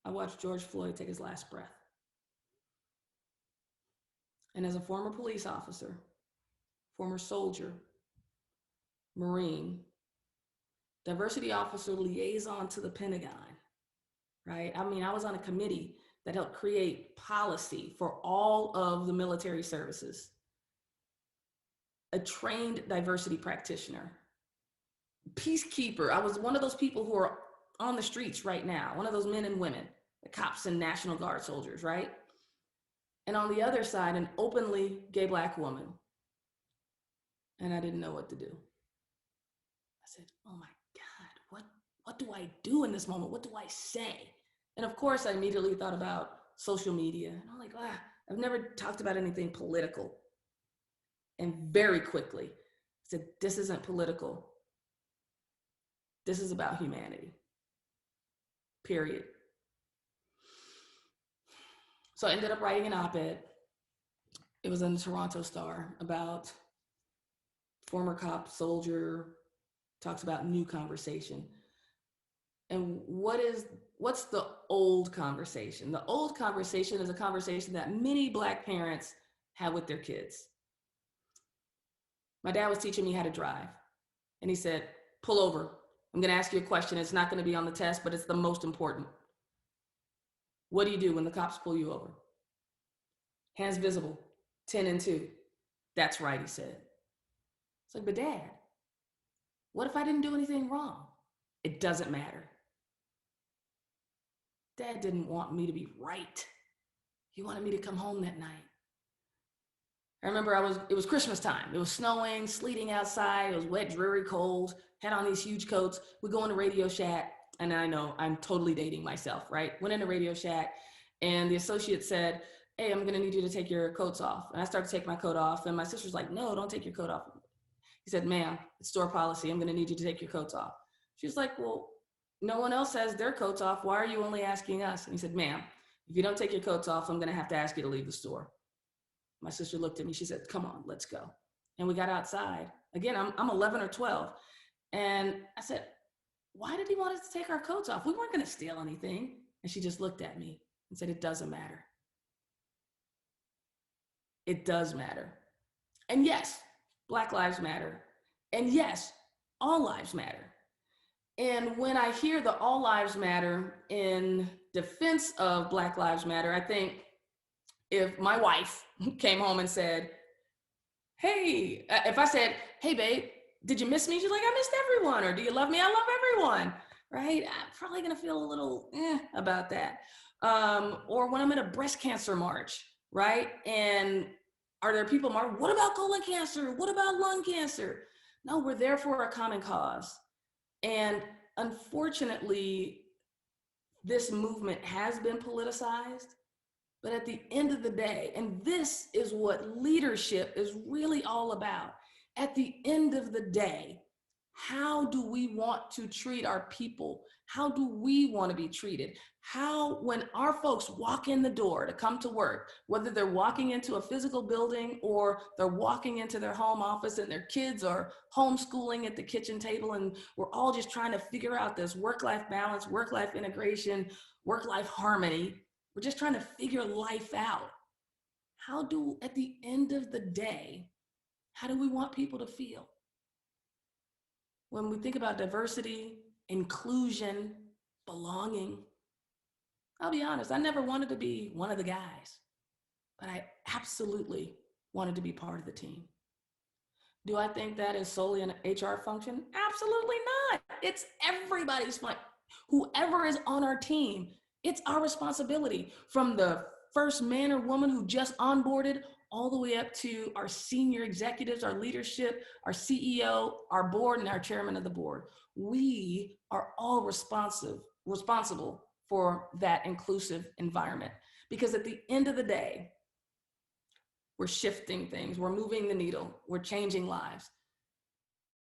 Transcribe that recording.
I watched George Floyd take his last breath. And as a former police officer, former soldier, Marine, diversity officer liaison to the Pentagon, right? I mean, I was on a committee that helped create policy for all of the military services. A trained diversity practitioner, peacekeeper. I was one of those people who are on the streets right now, one of those men and women, the cops and National Guard soldiers, right? And on the other side, an openly gay Black woman. And I didn't know what to do. I said, oh my God, what do I do in this moment? What do I say? And of course, I immediately thought about social media. And I'm like, I've never talked about anything political. And very quickly, I said, this isn't political. This is about humanity, period. So I ended up writing an op-ed. It was in the Toronto Star about former cop, soldier, talks about new conversation. And what's the old conversation? The old conversation is a conversation that many Black parents have with their kids. My dad was teaching me how to drive. And he said, pull over. I'm going to ask you a question. It's not going to be on the test, but it's the most important. What do you do when the cops pull you over? Hands visible, 10 and 2. That's right, he said. It's like, but Dad, what if I didn't do anything wrong? It doesn't matter. Dad didn't want me to be right. He wanted me to come home that night. I remember it was Christmas time. It was snowing, sleeting outside. It was wet, dreary, cold. Had on these huge coats. We go into Radio Shack, and I know I'm totally dating myself, right? Went into Radio Shack, and the associate said, hey, I'm gonna need you to take your coats off. And I started to take my coat off, and my sister's like, no, don't take your coat off. He said, ma'am, it's store policy. I'm gonna need you to take your coats off. She was like, well, no one else has their coats off. Why are you only asking us? And he said, ma'am, if you don't take your coats off, I'm gonna have to ask you to leave the store. My sister looked at me, she said, come on, let's go. And we got outside. Again, I'm 11 or 12. And I said, why did he want us to take our coats off? We weren't gonna steal anything. And she just looked at me and said, it doesn't matter. It does matter. And yes, Black lives matter. And yes, all lives matter. And when I hear the all lives matter in defense of Black Lives Matter, I think if my wife came home and said, hey, if I said, hey, babe, did you miss me? She's like, I missed everyone. Or do you love me? I love everyone, right? I'm probably gonna feel a little about that. Or when I'm at a breast cancer march, right? And are there people marching? What about colon cancer? What about lung cancer? No, we're there for a common cause. And unfortunately, this movement has been politicized. But at the end of the day, and this is what leadership is really all about, at the end of the day, how do we want to treat our people? How do we want to be treated? How, when our folks walk in the door to come to work, whether they're walking into a physical building or they're walking into their home office and their kids are homeschooling at the kitchen table, and we're all just trying to figure out this work-life balance, work-life integration, work-life harmony. We're just trying to figure life out. At the end of the day, how do we want people to feel? When we think about diversity, inclusion, belonging, I'll be honest, I never wanted to be one of the guys, but I absolutely wanted to be part of the team. Do I think that is solely an HR function? Absolutely not. It's everybody's function. Whoever is on our team, it's our responsibility, from the first man or woman who just onboarded all the way up to our senior executives, our leadership, our CEO, our board, and our chairman of the board. We are all responsible for that inclusive environment. Because at the end of the day, we're shifting things, we're moving the needle, we're changing lives.